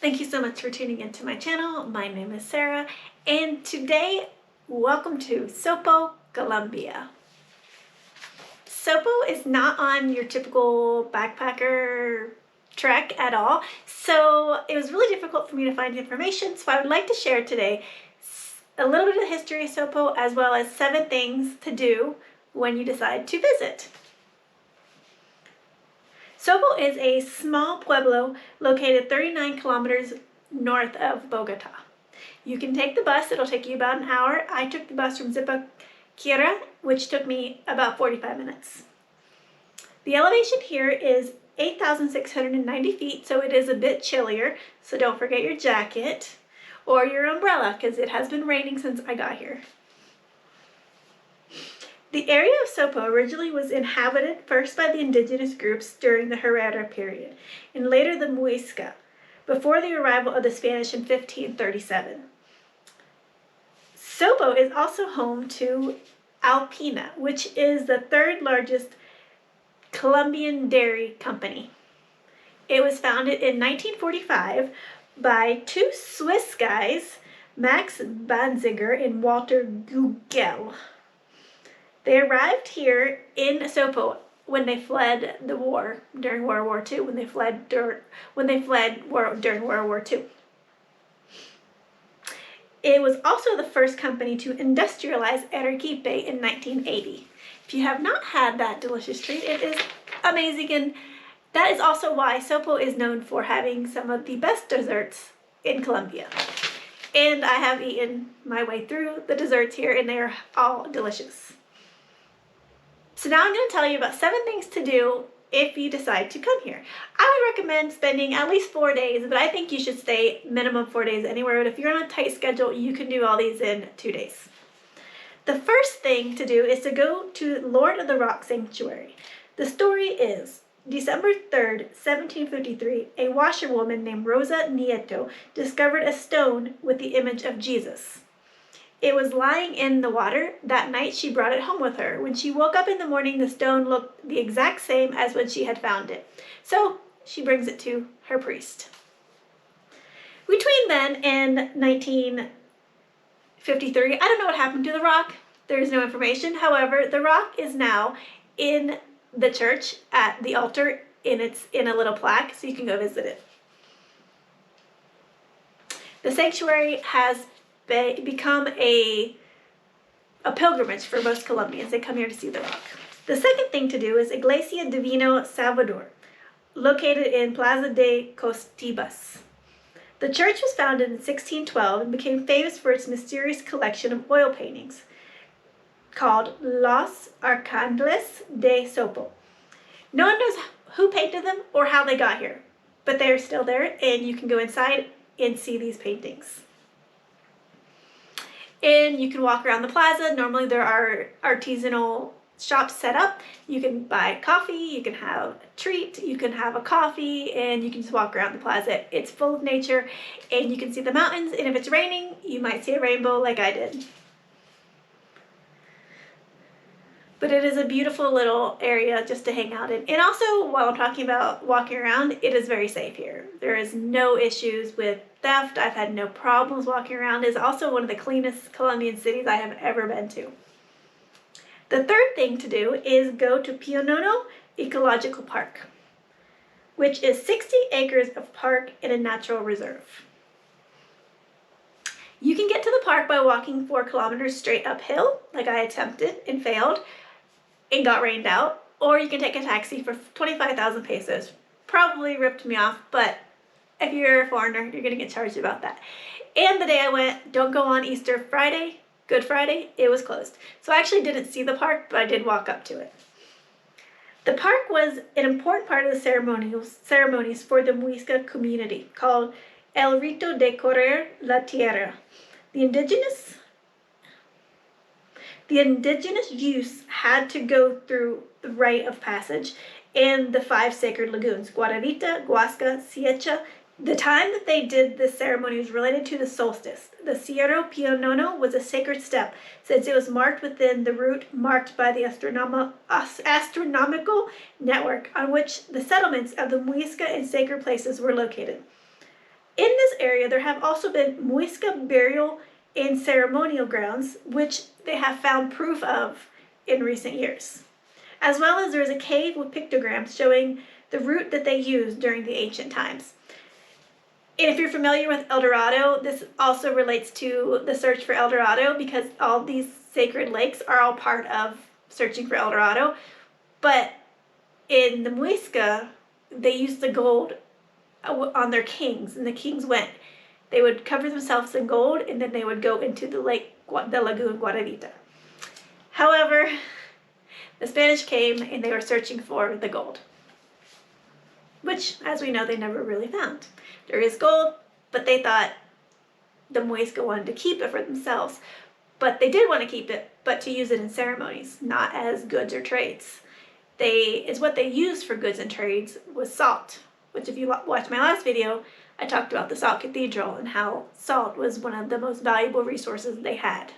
Thank you so much for tuning into my channel. My name is Sarah, and today, welcome to Sopó, Colombia. Sopó is not on your typical backpacker trek at all, so it was really difficult for me to find information, so I would like to share today a little bit of the history of Sopó as well as 7 things to do when you decide to visit. Sopó is a small pueblo located 39 kilometers north of Bogota. You can take the bus, it'll take you about an hour. I took the bus from Zipaquirá, which took me about 45 minutes. The elevation here is 8,690 feet, so it is a bit chillier, so don't forget your jacket or your umbrella because it has been raining since I got here. The area of Sopó originally was inhabited first by the indigenous groups during the Herrera period, and later the Muisca, before the arrival of the Spanish in 1537. Sopó is also home to Alpina, which is the 3rd largest Colombian dairy company. It was founded in 1945 by 2 Swiss guys, Max Banziger and Walter Gugel. They arrived here in Sopó when they fled the war during World War II. During World War II. It was also the first company to industrialize arequipe in 1980. If you have not had that delicious treat, it is amazing, and that is also why Sopó is known for having some of the best desserts in Colombia. And I have eaten my way through the desserts here, and they are all delicious. So now I'm going to tell you about 7 things to do if you decide to come here. I would recommend spending at least 4 days, but I think you should stay minimum 4 days anywhere. But if you're on a tight schedule, you can do all these in 2 days. The first thing to do is to go to Lord of the Rock Sanctuary. The story is, December 3rd, 1753, a washerwoman named Rosa Nieto discovered a stone with the image of Jesus. It was lying in the water. That night she brought it home with her. When she woke up in the morning, the stone looked the exact same as when she had found it. So she brings it to her priest. Between then and 1953, I don't know what happened to the rock. There is no information. However, the rock is now in the church at the altar, and it's in a little plaque, so you can go visit it. The sanctuary has become a pilgrimage for most Colombians. They come here to see the rock. The second thing to do is Iglesia Divino Salvador, located in Plaza de Tibas. The church was founded in 1612 and became famous for its mysterious collection of oil paintings called Los Arcángeles de Sopó. No one knows who painted them or how they got here, but they are still there, and you can go inside and see these paintings. And you can walk around the plaza. Normally there are artisanal shops set up. You can buy coffee, you can have a treat, you can have a coffee, and you can just walk around the plaza. It's full of nature, and you can see the mountains, and if it's raining, you might see a rainbow like I did. But it is a beautiful little area just to hang out in. And also, while I'm talking about walking around, it is very safe here. There is no issues with theft. I've had no problems walking around. It is also one of the cleanest Colombian cities I have ever been to. The third thing to do is go to Pionono Ecological Park, which is 60 acres of park in a natural reserve. You can get to the park by walking 4 kilometers straight uphill, like I attempted and failed, and got rained out, or you can take a taxi for 25,000 pesos. Probably ripped me off, but if you're a foreigner, you're gonna get charged about that. And the day I went, don't go on Easter Friday, Good Friday, it was closed. So I actually didn't see the park, but I did walk up to it. The park was an important part of the ceremonies for the Muisca community, called El Rito de Correr la Tierra. The indigenous youths had to go through the rite of passage in the 5 sacred lagoons, Guadarita, Guasca, Siecha. The time that they did this ceremony was related to the solstice. The Cerro Pionono was a sacred step, since it was marked within the route marked by the astronomical network on which the settlements of the Muisca and sacred places were located. In area, there have also been Muisca burial and ceremonial grounds, which they have found proof of in recent years. As well as there is a cave with pictograms showing the route that they used during the ancient times. And if you're familiar with El Dorado, this also relates to the search for El Dorado, because all these sacred lakes are all part of searching for El Dorado. But in the Muisca, they used the gold on their kings, and the kings went. They would cover themselves in gold, and then they would go into the lake, the lagoon Guaravita. However, the Spanish came and they were searching for the gold, which, as we know, they never really found. There is gold, but they thought the Muisca wanted to keep it for themselves. But they did want to keep it, but to use it in ceremonies, not as goods or trades. What they used for goods and trades was salt, which if you watch my last video, I talked about the salt cathedral and how salt was one of the most valuable resources they had.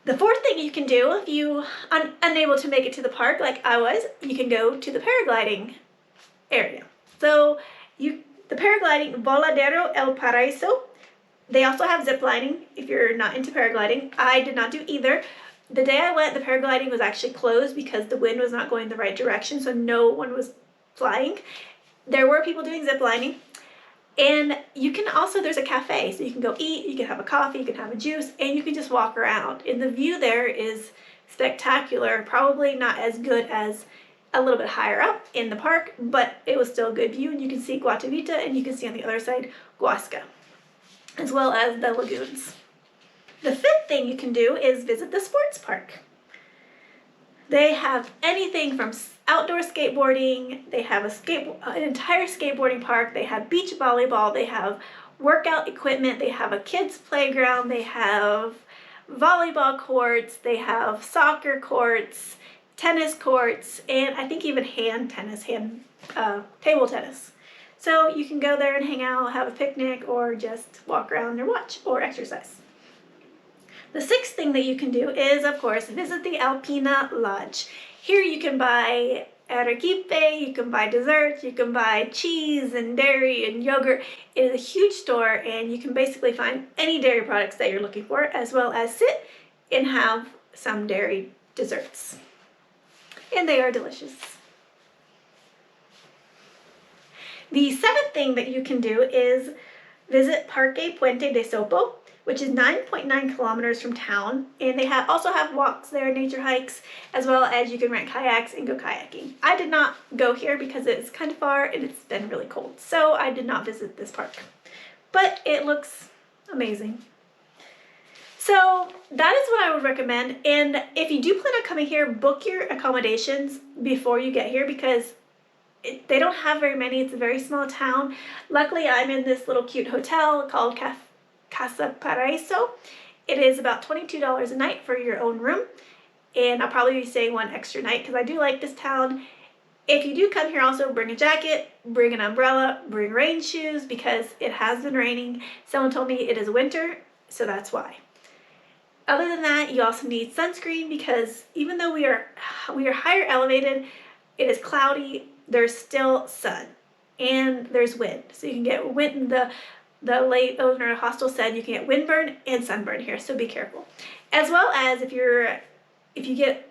The fourth thing you can do if you are unable to make it to the park like I was, you can go to the paragliding area. So the paragliding Voladero El Paraíso, they also have zip lining if you're not into paragliding. I did not do either. The day I went, the paragliding was actually closed because the wind was not going the right direction, so no one was flying. There were people doing zip lining. And you can also, there's a cafe, so you can go eat, you can have a coffee, you can have a juice, and you can just walk around. And the view there is spectacular, probably not as good as a little bit higher up in the park, but it was still a good view, and you can see Guatavita, and you can see on the other side Huasca, as well as the lagoons. The fifth thing you can do is visit the sports park. They have anything from outdoor skateboarding, they have an entire skateboarding park, they have beach volleyball, they have workout equipment, they have a kids playground, they have volleyball courts, they have soccer courts, tennis courts, and I think even table tennis. So you can go there and hang out, have a picnic, or just walk around or watch or exercise. The sixth thing that you can do is, of course, visit the Alpina Lodge. Here you can buy arequipe, you can buy desserts, you can buy cheese and dairy and yogurt. It is a huge store, and you can basically find any dairy products that you're looking for, as well as sit and have some dairy desserts. And they are delicious. The seventh thing that you can do is visit Parque Puente de Sop, which is 9.9 kilometers from town, and they also have walks there, nature hikes, as well as you can rent kayaks and go kayaking. I did not go here because it's kind of far and it's been really cold, so I did not visit this park. But it looks amazing. So that is what I would recommend, and if you do plan on coming here, book your accommodations before you get here, because they don't have very many. It's a very small town. Luckily, I'm in this little cute hotel called Casa Paraíso. It is about $22 a night for your own room, and I'll probably be staying one extra night because I do like this town. If you do come here, also bring a jacket, bring an umbrella, bring rain shoes because it has been raining. Someone told me it is winter, so that's why. Other than that, you also need sunscreen because even though we are higher elevated, it is cloudy, there's still sun, and there's wind. So you can get wind. The late owner of the hostel said you can get windburn and sunburn here, so be careful. As well as if you get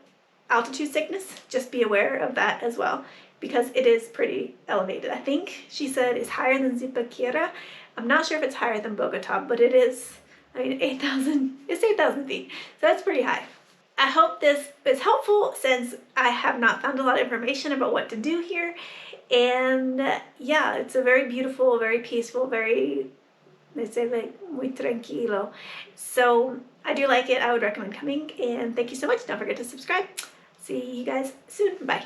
altitude sickness, just be aware of that as well, because it is pretty elevated. I think she said it's higher than Zipaquira. I'm not sure if it's higher than Bogota, but it is, 8,000, it's 8,000 feet, so that's pretty high. I hope this is helpful since I have not found a lot of information about what to do here. And yeah, it's a very beautiful, very peaceful, they say like muy tranquilo. So I do like it. I would recommend coming, and thank you so much. Don't forget to subscribe. See you guys soon. Bye.